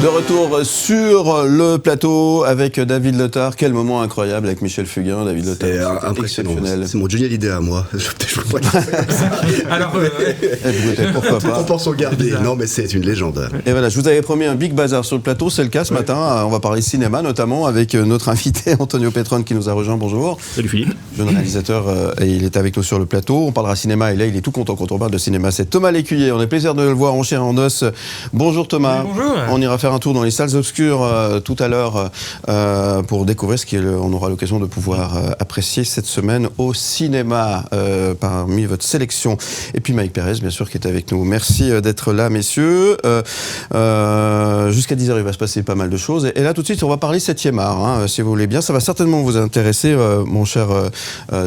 De retour sur le plateau avec David Lettard. Quel moment incroyable avec Michel Fugain, David Lettard. C'est impressionnant. C'est mon Johnny Hallyday à moi. Alors, pourquoi pas. On pense au garder. Non, mais c'est une légende. Et voilà, je vous avais promis un big bazar sur le plateau. C'est le cas ce matin. On va parler cinéma, notamment avec notre invité Antonio Petrone qui nous a rejoint. Bonjour. Salut Philippe. Jeune réalisateur, et il est avec nous sur le plateau. On parlera cinéma et là, il est tout content quand on parle de cinéma. C'est Thomas Lécuyer. On a plaisir de le voir en chair et en os. Bonjour Thomas. Oui, bonjour. On ira faire un tour dans les salles obscures tout à l'heure pour découvrir ce qu'on aura l'occasion de pouvoir apprécier cette semaine au cinéma parmi votre sélection. Et puis Mike Pérez, bien sûr, qui est avec nous. Merci d'être là, messieurs. Jusqu'à 10h, il va se passer pas mal de choses. Et là, tout de suite, on va parler 7e art, si vous voulez bien. Ça va certainement vous intéresser, mon cher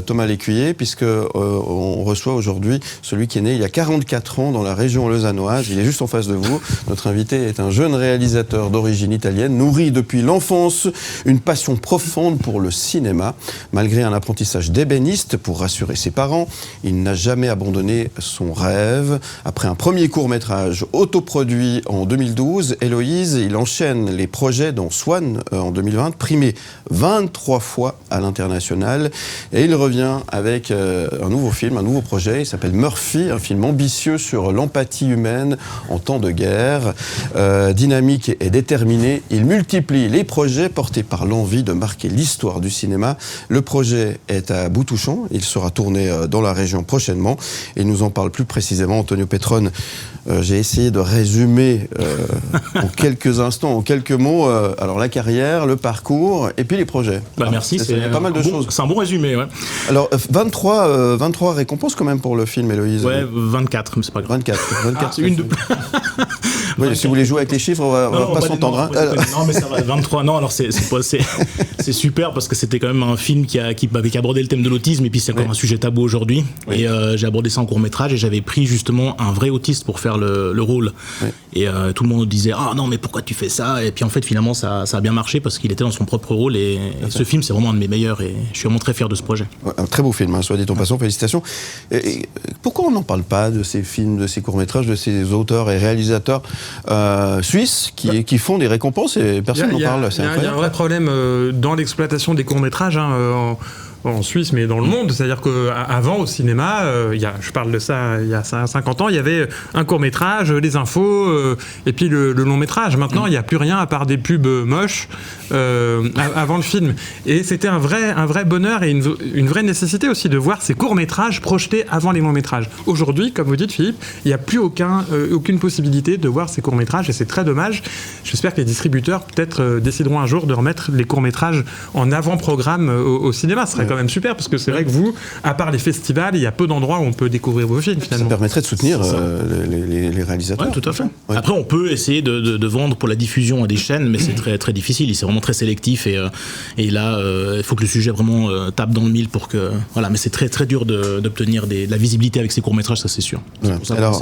Thomas Lécuyer, puisque on reçoit aujourd'hui celui qui est né il y a 44 ans dans la région lausannoise. Il est juste en face de vous. Notre invité est un jeune réalisateur d'origine italienne, nourri depuis l'enfance une passion profonde pour le cinéma. Malgré un apprentissage d'ébéniste pour rassurer ses parents, il n'a jamais abandonné son rêve. Après un premier court-métrage autoproduit en 2012, Héloïse, il enchaîne les projets dans Swan en 2020, primé 23 fois à l'international. Et il revient avec un nouveau film, un nouveau projet. Il s'appelle Murphy, un film ambitieux sur l'empathie humaine en temps de guerre. Dynamique et déterminé, il multiplie les projets portés par l'envie de marquer l'histoire du cinéma. Le projet est à Boutouchon, il sera tourné dans la région prochainement. Et il nous en parle plus précisément, Antonio Petrone. J'ai essayé de résumer en quelques instants, en quelques mots, alors la carrière, le parcours et puis les projets. Merci, c'est pas mal de choses. C'est un bon résumé, ouais. Alors 23 récompenses quand même pour le film, Héloïse. Ouais, 24, mais c'est pas grave. 24 une de plus. Oui, si vous voulez jouer avec les chiffres, on va pas s'entendre. Non, mais ça va, 23, non, alors c'est super parce que c'était quand même un film qui abordait le thème de l'autisme et puis c'est encore un sujet tabou aujourd'hui. Oui. Et j'ai abordé ça en court-métrage et j'avais pris justement un vrai autiste pour faire le rôle. Oui. Et tout le monde disait « Ah non, mais pourquoi tu fais ça ?» Et puis en fait, finalement, ça a bien marché parce qu'il était dans son propre rôle et ce film, c'est vraiment un de mes meilleurs et je suis vraiment très fier de ce projet. Ouais, un très beau film, soit dit en passant, félicitations. Et pourquoi on n'en parle pas de ces films, de ces courts-métrages, de ces auteurs et réalisateurs suisses qui font des récompenses et personne n'en parle? Il y a un vrai problème dans l'exploitation des courts-métrages en Suisse, mais dans le monde. C'est-à-dire qu'avant, au cinéma, je parle de ça il y a 50 ans, il y avait un court-métrage, les infos, et puis le long-métrage. Maintenant, il n'y a plus rien à part des pubs moches avant le film. Et c'était un vrai bonheur et une vraie nécessité aussi de voir ces courts-métrages projetés avant les longs-métrages. Aujourd'hui, comme vous dites, Philippe, il n'y a plus aucune possibilité de voir ces courts-métrages et c'est très dommage. J'espère que les distributeurs peut-être décideront un jour de remettre les courts-métrages en avant-programme au cinéma. Ce serait quand même super parce que c'est vrai que vous, à part les festivals, il y a peu d'endroits où on peut découvrir vos films finalement. Ça permettrait de soutenir les réalisateurs. Oui, tout à fait. Ouais. Après, on peut essayer de vendre pour la diffusion à des chaînes, mais c'est très, très difficile. C'est vraiment très sélectif et là, il faut que le sujet vraiment tape dans le mille pour que... Voilà, mais c'est très, très dur d'obtenir de la visibilité avec ces courts-métrages, ça c'est sûr. Ouais. C'est pour ça alors,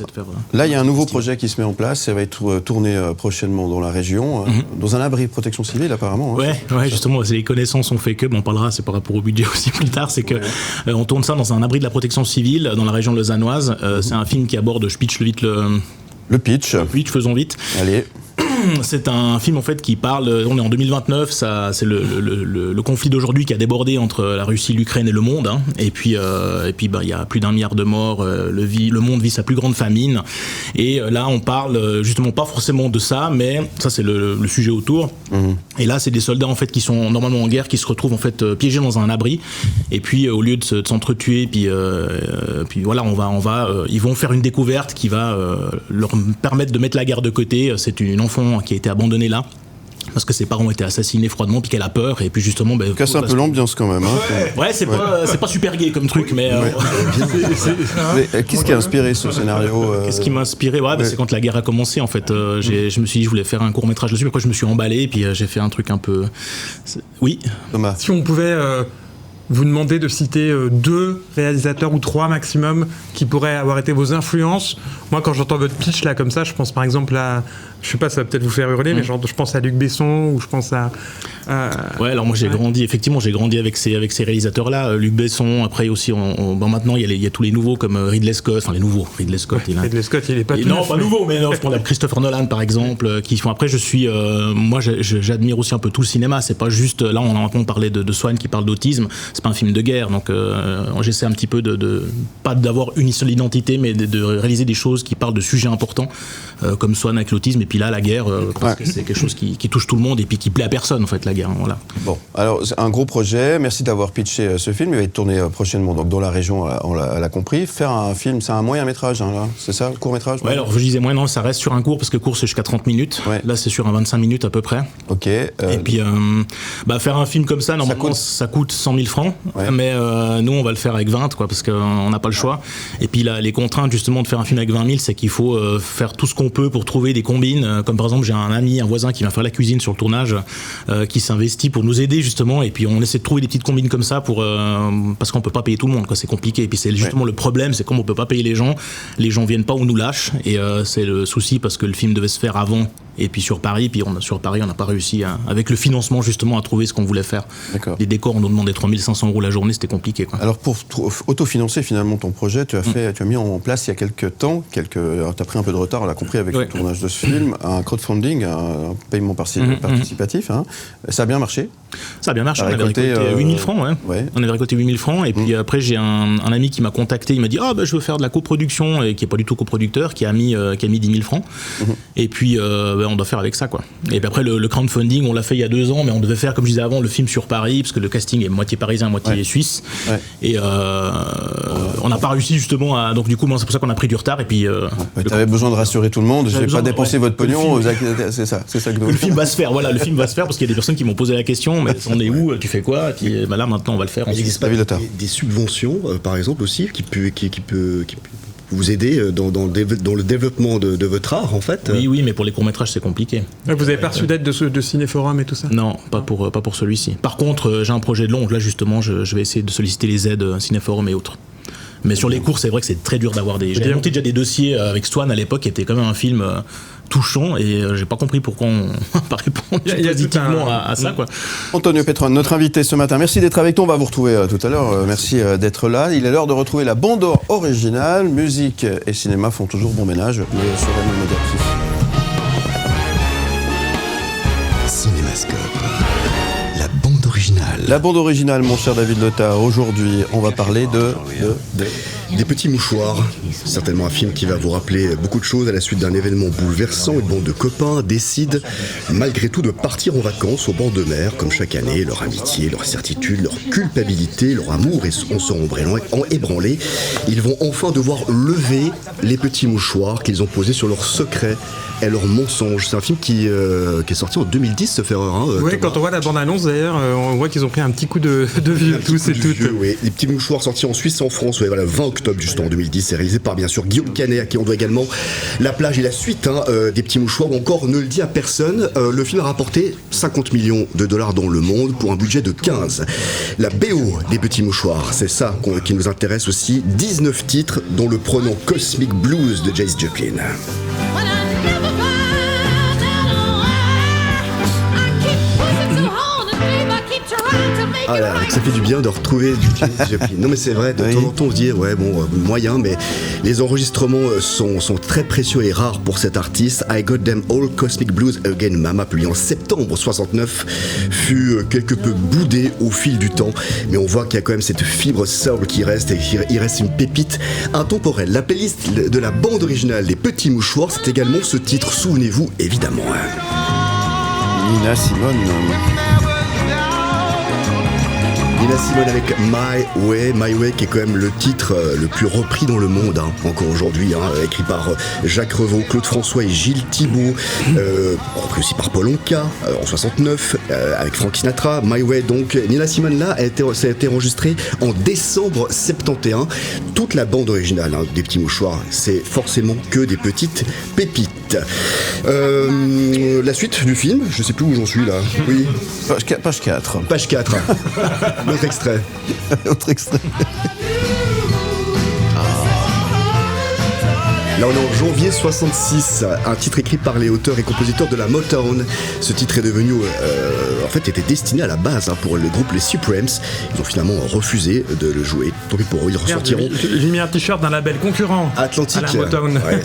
là, il y a un nouveau projet qui se met en place. Ça va être tourné prochainement dans la région, dans un abri de protection civile apparemment. Ouais, justement, les connaissances ont fait que, on parlera, c'est par rapport au budget aussi plus tard, c'est que on tourne ça dans un abri de la protection civile dans la région lausannoise. C'est un film qui aborde, je pitch vite le pitch. Faisons vite. Allez. C'est un film en fait qui parle, on est en 2029, c'est le conflit d'aujourd'hui qui a débordé entre la Russie, l'Ukraine et le monde, hein. Et puis il y a plus d'1 milliard de morts, le monde vit sa plus grande famine et là on parle justement pas forcément de ça, mais ça c'est le sujet autour. Et là c'est des soldats en fait qui sont normalement en guerre, qui se retrouvent en fait piégés dans un abri et puis au lieu de s'entretuer puis voilà ils vont faire une découverte qui va leur permettre de mettre la guerre de côté. C'est une enfant qui a été abandonnée là parce que ses parents ont été assassinés froidement puis qu'elle a peur et puis justement casse un peu l'ambiance quand même, hein. Ouais, c'est pas super gay comme truc, mais qu'est-ce qui a inspiré ce scénario Qu'est-ce qui m'a inspiré? C'est quand la guerre a commencé en fait. Je me suis dit je voulais faire un court-métrage dessus, mais après je me suis emballé et puis j'ai fait un truc un peu... Oui, Thomas. Si on pouvait vous demandez de citer 2 réalisateurs ou 3 maximum qui pourraient avoir été vos influences. Moi, quand j'entends votre pitch là comme ça, je pense par exemple à, je sais pas, ça va peut-être vous faire hurler, mais genre, je pense à Luc Besson ou je pense à. Ouais, alors moi j'ai grandi avec ces réalisateurs-là, Luc Besson. Après aussi, maintenant il y a tous les nouveaux comme Ridley Scott, enfin les nouveaux. Ridley Scott, Ridley Scott, il est pas tout non, neuf, pas nouveau, mais non, je prends Christopher Nolan par exemple, qui font. Après, moi j'admire aussi un peu tout le cinéma. C'est pas juste là, on parlait de Swan qui parle d'autisme. C'est pas un film de guerre, donc j'essaie un petit peu pas d'avoir une seule identité, mais de réaliser des choses qui parlent de sujets importants, comme Swan avec l'autisme, et puis là la guerre, parce que c'est quelque chose qui touche tout le monde et puis qui plaît à personne en fait, la guerre. Voilà. Bon, alors c'est un gros projet. Merci d'avoir pitché ce film. Il va être tourné prochainement, donc dans la région, on l'a compris. Faire un film, c'est un moyen métrage, hein, là, c'est ça, court métrage. Ouais, alors je disais non, ça reste sur un court parce que court c'est jusqu'à 30 minutes. Ouais. Là c'est sur un 25 minutes à peu près. Ok. Et puis faire un film comme ça, normalement ça coûte 100 000 francs, ouais. Mais nous on va le faire avec 20, quoi, parce qu'on n'a pas le choix. Et puis là, les contraintes justement de faire un film avec 20 000, c'est qu'il faut faire tout ce qu'on peut pour trouver des combines. Comme par exemple, j'ai un voisin qui vient faire la cuisine sur le tournage, qui s'investit pour nous aider justement. Et puis on essaie de trouver des petites combines comme ça parce qu'on peut pas payer tout le monde, quoi. C'est compliqué. Et puis c'est justement le problème, c'est comme on peut pas payer les gens viennent pas ou nous lâchent. Et c'est le souci parce que le film devait se faire avant. Et puis sur Paris, on n'a pas réussi avec le financement justement à trouver ce qu'on voulait faire. D'accord. Les décors, on nous demandait 3 500 € la journée, c'était compliqué, quoi. Alors pour autofinancer finalement ton projet, tu as mis en place il y a quelques temps, tu as pris un peu de retard, on l'a compris avec le tournage de ce film, un crowdfunding, un paiement participatif. Hein. Ça a bien marché. Ça a bien marché, on avait récolté 8 000 francs. Ouais. On avait récolté 8 000 francs et puis après j'ai un ami qui m'a contacté, il m'a dit je veux faire de la coproduction, et qui n'est pas du tout coproducteur, qui a mis 10 000 francs. Et puis on doit faire avec ça, quoi. Et puis après le crowdfunding, on l'a fait il y a 2 ans, mais on devait faire, comme je disais avant, le film sur Paris, parce que le casting est moitié parisien, moitié suisse. Ouais. Et on n'a pas réussi justement donc du coup, c'est pour ça qu'on a pris du retard. Et puis tu avais besoin de rassurer tout le monde, je vais pas dépenser votre pognon, c'est ça que le film va se faire, le film va se faire, parce qu'il y a des personnes qui m'ont posé la question, mais on est où, tu fais quoi? Et puis là maintenant on va le faire. Il existe pas des subventions par exemple aussi qui peut vous aider dans le développement de votre art, en fait. Oui, mais pour les courts-métrages, c'est compliqué. Vous avez pas reçu d'aide de Cinéforum et tout ça? Non, pas pour celui-ci. Par contre, j'ai un projet de long, là justement, je vais essayer de solliciter les aides Cinéforum et autres. Mais sur les cours, c'est vrai que c'est très dur d'avoir des... J'ai monté déjà des dossiers avec Swan à l'époque, qui était quand même un film touchant, et j'ai pas compris pourquoi on n'a pas répondu positivement à ça, quoi. Antonio Petrone, notre invité ce matin, merci d'être avec nous, on va vous retrouver tout à l'heure, merci d'être là. Il est l'heure de retrouver la bande originale. Musique et cinéma font toujours bon ménage, mais sur la même Cinémascope. La bande originale. La bande originale, mon cher David Lotard. Aujourd'hui, on va parler Des Petits Mouchoirs. Certainement un film qui va vous rappeler beaucoup de choses à la suite d'un événement bouleversant. Une bande de copains décident, malgré tout, de partir en vacances au bord de mer, comme chaque année. Leur amitié, leur certitude, leur culpabilité, leur amour en seront ébranlés. Ils vont enfin devoir lever les petits mouchoirs qu'ils ont posés sur leurs secrets et leurs mensonges. C'est un film qui est sorti en 2010, ce fait erreur. Oui, quand on voit la bande-annonce, d'ailleurs, on voit qu'ils ont pris un petit coup de vieux, tous et toutes. Oui. Les Petits Mouchoirs sortis en Suisse, en France, 20 octobre, juste en 2010. C'est réalisé par, bien sûr, Guillaume Canet, à qui on doit également La Plage et la suite des Petits Mouchoirs, ou encore Ne le dis à personne. Le film a rapporté 50 millions de dollars dans le monde pour un budget de 15. La BO des Petits Mouchoirs, c'est ça qui nous intéresse aussi. 19 titres, dont le pronom Cosmic Blues de Janis Joplin. Ah là, ça fait du bien de retrouver du Janis Joplin. Non mais c'est vrai, de temps en temps on se dit moyen, mais les enregistrements sont très précieux et rares pour cet artiste. I Got Them All, Cosmic Blues Again Mama, publié en septembre 69, fut quelque peu boudé au fil du temps, mais on voit qu'il y a quand même cette fibre soul qui reste, et il reste une pépite intemporelle. La playlist de la bande originale des Petits Mouchoirs, c'est également ce titre, souvenez-vous évidemment. Nina Simone. Nina Simone avec My Way, qui est quand même le titre le plus repris dans le monde, encore aujourd'hui, écrit par Jacques Revaux, Claude François et Gilles Thibault, repris aussi par Paul Anka en 69, avec Frank Sinatra. My Way, donc, Nina Simone là, ça a été enregistré en décembre 71. Toute la bande originale des Petits Mouchoirs, c'est forcément que des petites pépites. La suite du film, je sais plus où j'en suis là. Oui. Page 4. Page 4. Autre extrait. Autre extrait. Là, on est en janvier 66, un titre écrit par les auteurs et compositeurs de la Motown. Ce titre est devenu, en fait, était destiné à la base pour le groupe les Supremes. Ils ont finalement refusé de le jouer. Tant pis pour eux, ils ressortiront. J'ai mis un t-shirt d'un label concurrent. Atlantique. À la Motown. Ouais,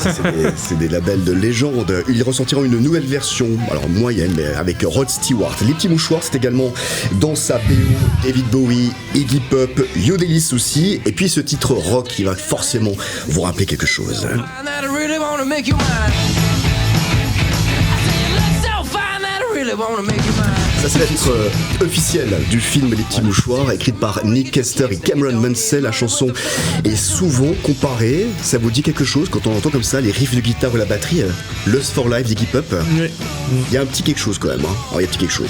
c'est des labels de légende. Ils ressortiront une nouvelle version, alors moyenne, mais avec Rod Stewart. Les Petits Mouchoirs, c'est également dans sa BO David Bowie, Iggy Pop, Yodelis aussi. Et puis ce titre rock qui va forcément vous rappeler quelque chose. That I really wanna make you mine. I say you look so fine that I really wanna make you mine. Ça c'est la titre officielle du film Les Petits Mouchoirs, écrite par Nick Kester et Cameron Mansell. La chanson est souvent comparée, ça vous dit quelque chose quand on entend comme ça les riffs de guitare ou la batterie, Lust for Life d'Iggy Pop. Oui. Il y a un petit quelque chose quand même, hein. Alors, il y a un petit quelque chose.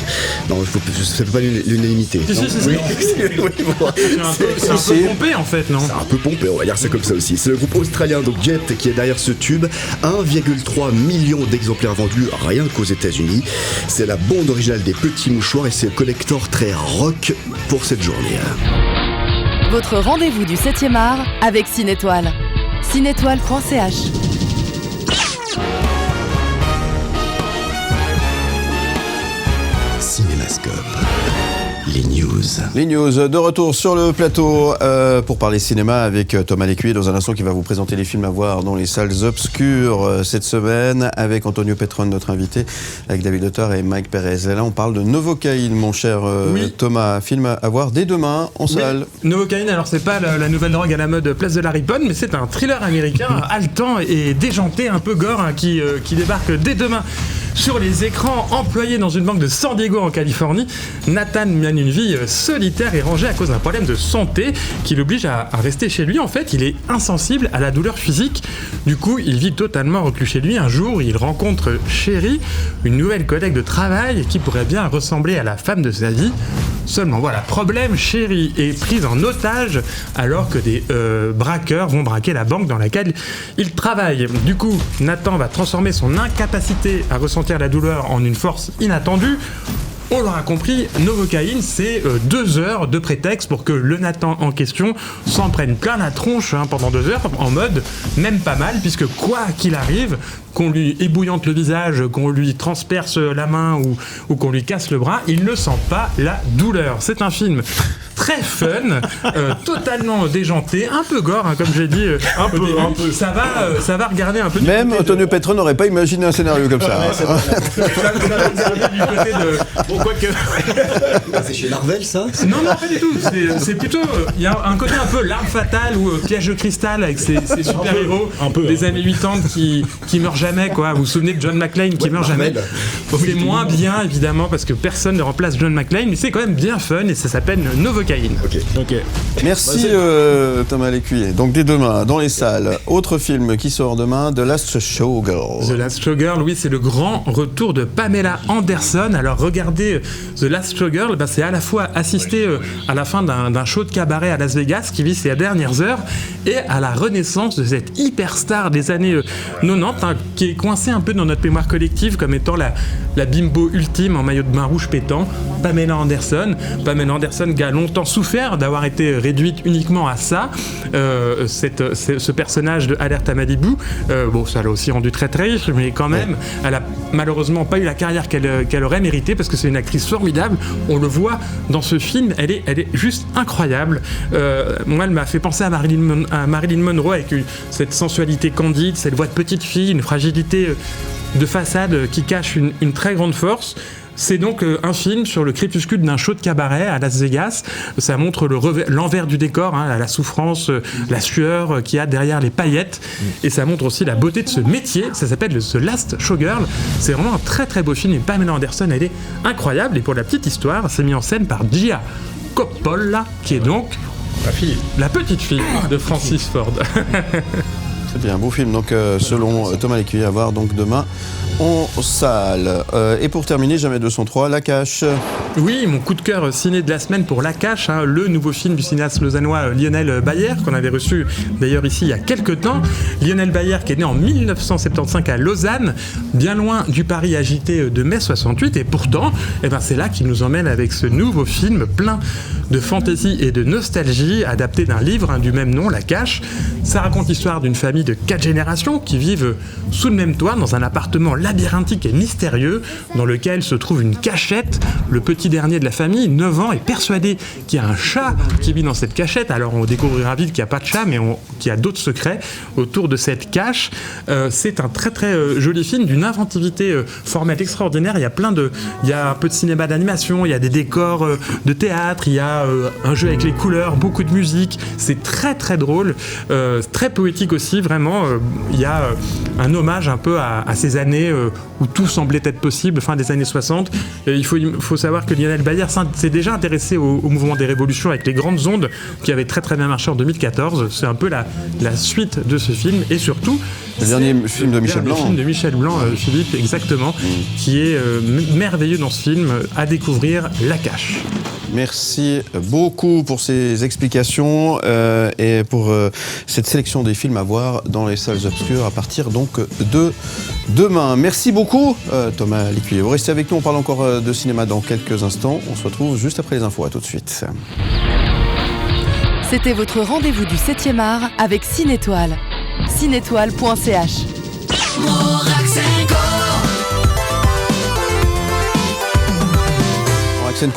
Non, ça fait pas l'unanimité. Si, non si, oui. C'est un peu pompé en fait, non? C'est un peu pompé, on va dire ça comme ça aussi. C'est le groupe australien donc Jet qui est derrière ce tube. 1,3 million d'exemplaires vendus rien qu'aux États-Unis. C'est la bande originale des Petits Mouchoirs et c'est le collector très rock pour cette journée. Votre rendez-vous du 7e art avec Cinétoile. Cinétoile.ch. Cinémascope. Les news. Les news, de retour sur le plateau pour parler cinéma avec Thomas Lécuyer dans un instant qui va vous présenter les films à voir dans les salles obscures cette semaine avec Antonio Petron, notre invité, avec David Autor et Mike Perez. Et là, on parle de Novocaine, mon cher Oui. Thomas, film à voir dès demain en salle. Novocaine, alors c'est pas la nouvelle drogue à la mode Place de la Riponne, mais c'est un thriller américain haletant et déjanté, un peu gore, hein, qui débarque dès demain sur les écrans. Employé dans une banque de San Diego en Californie, Nathan mène une vie solitaire et rangée à cause d'un problème de santé qui l'oblige à rester chez lui. En fait, il est insensible à la douleur physique. Du coup, il vit totalement reclus chez lui. Un jour, il rencontre Sherry, une nouvelle collègue de travail qui pourrait bien ressembler à la femme de sa vie. Seulement, voilà, problème, Sherry est prise en otage alors que des braqueurs vont braquer la banque dans laquelle il travaille. Du coup, Nathan va transformer son incapacité à ressentir la douleur en une force inattendue. On l'aura compris, Novocaine, c'est 2 heures de prétexte pour que le Nathan en question s'en prenne plein la tronche pendant 2 heures, en mode même pas mal, puisque quoi qu'il arrive, qu'on lui ébouillante le visage, qu'on lui transperce la main ou qu'on lui casse le bras, il ne sent pas la douleur. C'est un film très fun, totalement déjanté, un peu gore, hein, comme j'ai dit. Un peu. Ça va regarder un peu. Même Antonio Petron n'aurait pas imaginé un scénario comme ça. Ça va regarder du côté de... Bon, quoique... C'est chez Marvel ça? Non, pas du tout. C'est plutôt... Il y a un côté un peu l'arme fatale ou piège de cristal avec ces super-héros des années 80 qui meurent jamais, quoi. Vous vous souvenez de John McClane qui meurt jamais? C'est moins bien, évidemment, parce que personne ne remplace John McClane, mais c'est quand même bien fun et ça s'appelle Novocaine. Ok. Merci Thomas Lécuyer. Donc dès demain, dans les salles, autre film qui sort demain, The Last Showgirl. The Last Showgirl, oui, c'est le grand retour de Pamela Anderson. Alors regardez The Last Showgirl, c'est à la fois assister à la fin d'un show de cabaret à Las Vegas qui vit ses dernières heures et à la renaissance de cette hyper star des années 90 qui est coincée un peu dans notre mémoire collective comme étant la bimbo ultime en maillot de bain rouge pétant, Pamela Anderson. Pamela Anderson qui a longtemps souffert d'avoir été réduite uniquement à ça, ce personnage de Alerte à Malibu. Ça l'a aussi rendu très très riche, mais quand même, elle a malheureusement pas eu la carrière qu'elle aurait méritée parce que c'est une actrice formidable. On le voit dans ce film, elle est juste incroyable. Moi, elle m'a fait penser à Marilyn Monroe avec cette sensualité candide, cette voix de petite fille, une fragilité de façade qui cache une très grande force. C'est donc un film sur le crépuscule d'un show de cabaret à Las Vegas. Ça montre l'envers du décor, la souffrance, la sueur qu'il y a derrière les paillettes. Et ça montre aussi la beauté de ce métier. Ça s'appelle The Last Showgirl. C'est vraiment un très très beau film. Et Pamela Anderson, elle est incroyable. Et pour la petite histoire, c'est mis en scène par Gia Coppola, qui est donc la petite fille de Francis Ford. C'est bien, beau film. Donc, selon Thomas Lécuyer, à voir donc demain en salle. Et pour terminer, Jamais 203, La Cache. Oui, mon coup de cœur ciné de la semaine pour La Cache, le nouveau film du cinéaste lausannois Lionel Bayer, qu'on avait reçu d'ailleurs ici il y a quelques temps. Lionel Bayer qui est né en 1975 à Lausanne, bien loin du Paris agité de mai 68, et pourtant, c'est là qu'il nous emmène avec ce nouveau film plein de fantaisie et de nostalgie, adapté d'un livre du même nom, La Cache. Ça raconte l'histoire d'une famille de 4 générations qui vivent sous le même toit dans un appartement labyrinthique et mystérieux dans lequel se trouve une cachette. Le petit dernier de la famille, 9 ans, est persuadé qu'il y a un chat qui vit dans cette cachette. Alors on découvrira vite qu'il n'y a pas de chat, mais qu'il y a d'autres secrets autour de cette cache. C'est un très très joli film d'une inventivité formelle extraordinaire. Il y a un peu de cinéma d'animation, il y a des décors de théâtre, il y a un jeu avec les couleurs, beaucoup de musique. C'est très très drôle, très poétique aussi, vraiment. Il y a un hommage un peu à ces années où tout semblait être possible, fin des années 60. Il faut savoir que Lionel Bayer s'est déjà intéressé au mouvement des révolutions avec les grandes ondes, qui avait très très bien marché en 2014. C'est un peu la suite de ce film, et surtout le dernier film de Michel Blanc. Le film de Michel Blanc, Philippe, exactement, qui est merveilleux dans ce film, à découvrir, La Cache. Merci beaucoup pour ces explications et pour cette sélection des films à voir dans les salles obscures à partir donc de demain. Merci beaucoup Thomas Lécuyer. Vous restez avec nous, on parle encore de cinéma dans quelques instants. On se retrouve juste après les infos, à tout de suite. C'était votre rendez-vous du 7e art avec Cinétoile. Cinétoile.ch.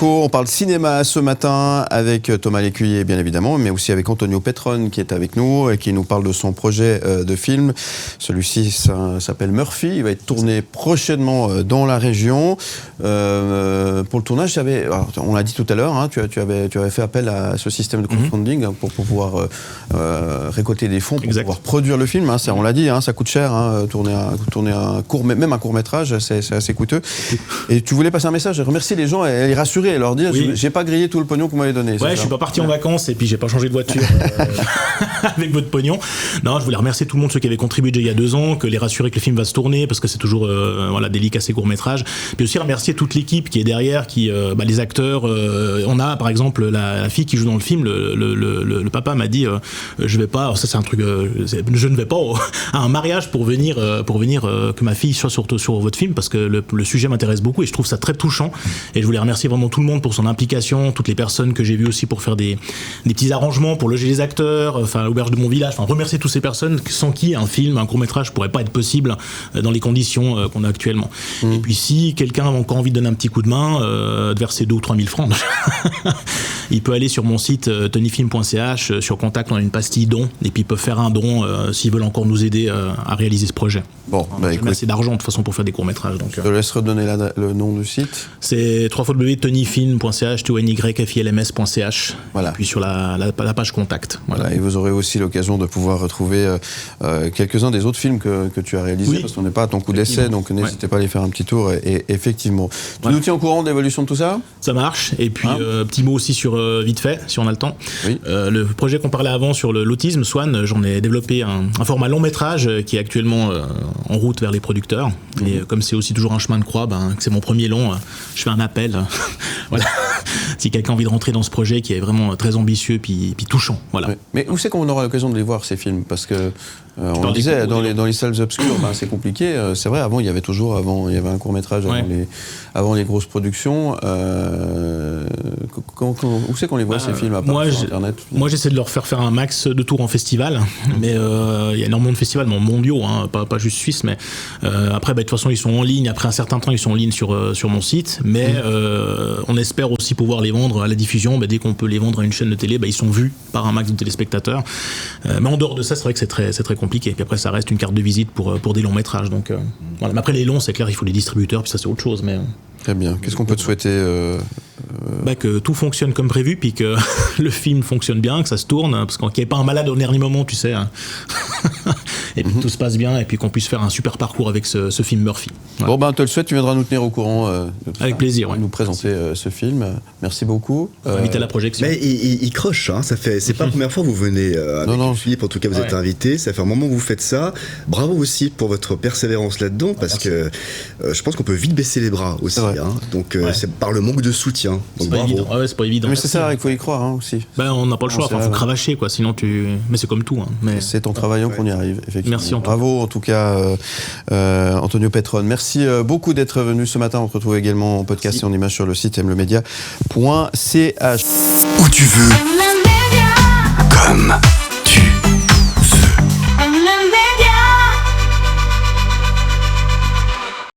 On parle cinéma ce matin avec Thomas Lécuyer, bien évidemment, mais aussi avec Antonio Petron qui est avec nous et qui nous parle de son projet de film. Celui-ci s'appelle Murphy. Il va être tourné prochainement dans la région. Pour le tournage, on l'a dit tout à l'heure, tu avais fait appel à ce système de crowdfunding pour pouvoir récolter des fonds pour pouvoir produire le film. On l'a dit, ça coûte cher. Tourner même un court-métrage, c'est assez coûteux. Et tu voulais passer un message, remercier les gens et les rassurer et leur dire j'ai pas grillé tout le pognon que vous m'avez donné. Ouais, je suis pas parti en vacances et puis j'ai pas changé de voiture avec votre pognon. Non, je voulais remercier tout le monde, ceux qui avaient contribué déjà il y a 2 ans, que les rassurer que le film va se tourner parce que c'est toujours délicat ces courts-métrages. Puis aussi remercier toute l'équipe qui est derrière, les acteurs. On a par exemple la fille qui joue dans le film, le papa m'a dit je vais pas, ça c'est un truc, je ne vais pas à un mariage pour venir que ma fille soit sur votre film parce que le sujet m'intéresse beaucoup et je trouve ça très touchant et je voulais remercier vraiment tout le monde pour son implication, toutes les personnes que j'ai vues aussi pour faire des petits arrangements pour loger les acteurs, l'auberge de mon village, remercier toutes ces personnes sans qui un film, un court-métrage pourrait pas être possible dans les conditions qu'on a actuellement. Et puis si quelqu'un a encore envie de donner un petit coup de main, de verser 2 ou 3 000 francs, il peut aller sur mon site tonyfilm.ch, sur contact on a une pastille don et puis ils peuvent faire un don s'ils veulent encore nous aider à réaliser ce projet. Bon, écoute, assez d'argent de toute façon pour faire des courts-métrages. Je te laisse redonner le nom du site. C'est www.tonyfilm.ch, tonyfilms.ch. Voilà. Et puis sur la page contact. Voilà. Et vous aurez aussi l'occasion de pouvoir retrouver quelques-uns des autres films que tu as réalisés, parce qu'on n'est pas à ton coup d'essai, donc n'hésitez pas à aller faire un petit tour. Et effectivement, tu nous tiens au courant de l'évolution de tout ça ? Ça marche. Et puis petit mot aussi sur vite fait, si on a le temps. Oui. Le projet qu'on parlait avant sur l'autisme, Swan, j'en ai développé un format long métrage qui est actuellement en route vers les producteurs. Et comme c'est aussi toujours un chemin de croix, que c'est mon premier long, je fais un appel. Voilà. Si quelqu'un a envie de rentrer dans ce projet qui est vraiment très ambitieux puis touchant. Voilà. Ouais. Mais où c'est qu'on aura l'occasion de les voir, ces films ? Parce que on le disait, dans les salles obscures, c'est compliqué. C'est vrai, avant, il y avait un court-métrage avant les grosses productions. Où c'est qu'on les voit, ces films, à part sur Internet ? Moi, j'essaie de leur faire un max de tours en festival. Mais il y a énormément de festivals mondiaux, pas juste suisses. Mais après, de toute façon, ils sont en ligne. Après un certain temps, ils sont en ligne sur mon site. Mais on espère aussi pouvoir les vendre à la diffusion. Dès qu'on peut les vendre à une chaîne de télé, ils sont vus par un max de téléspectateurs. Mais en dehors de ça, c'est vrai que c'est très compliqué. Puis après, ça reste une carte de visite pour des longs métrages. Donc, voilà. Mais après, les longs, c'est clair, il faut les distributeurs, puis ça, c'est autre chose. Mais très bien. Qu'est-ce qu'on peut te souhaiter que tout fonctionne comme prévu, puis que le film fonctionne bien, que ça se tourne, parce qu'il n'y ait pas un malade au dernier moment, tu sais. et puis tout se passe bien, et puis qu'on puisse faire un super parcours avec ce film Murphy. Voilà. Bon, ben, on te le souhaite, tu viendras nous tenir au courant de tout Avec ça, plaisir, ouais. nous présenter ce film. Merci beaucoup. Invité à la projection. Mais il croche, hein, c'est pas la première fois que vous venez avec Philippe, en tout cas vous êtes invité, ça fait un moment que vous faites ça. Bravo aussi pour votre persévérance là-dedans, parce que je pense qu'on peut vite baisser les bras aussi, hein, donc c'est par le manque de soutien. Donc c'est pas évident. Ouais, c'est pas évident. Mais c'est ça, il faut y croire hein, aussi. Ben, on n'a pas le choix, faut cravacher quoi, sinon mais c'est comme tout. Hein, mais... C'est en travaillant qu'on y arrive, effectivement. Merci Bravo en tout cas Antonio Petrone. Merci beaucoup d'être venu ce matin. On se retrouve également en podcast et en image sur le site mlemedia.ch. Où tu veux, comme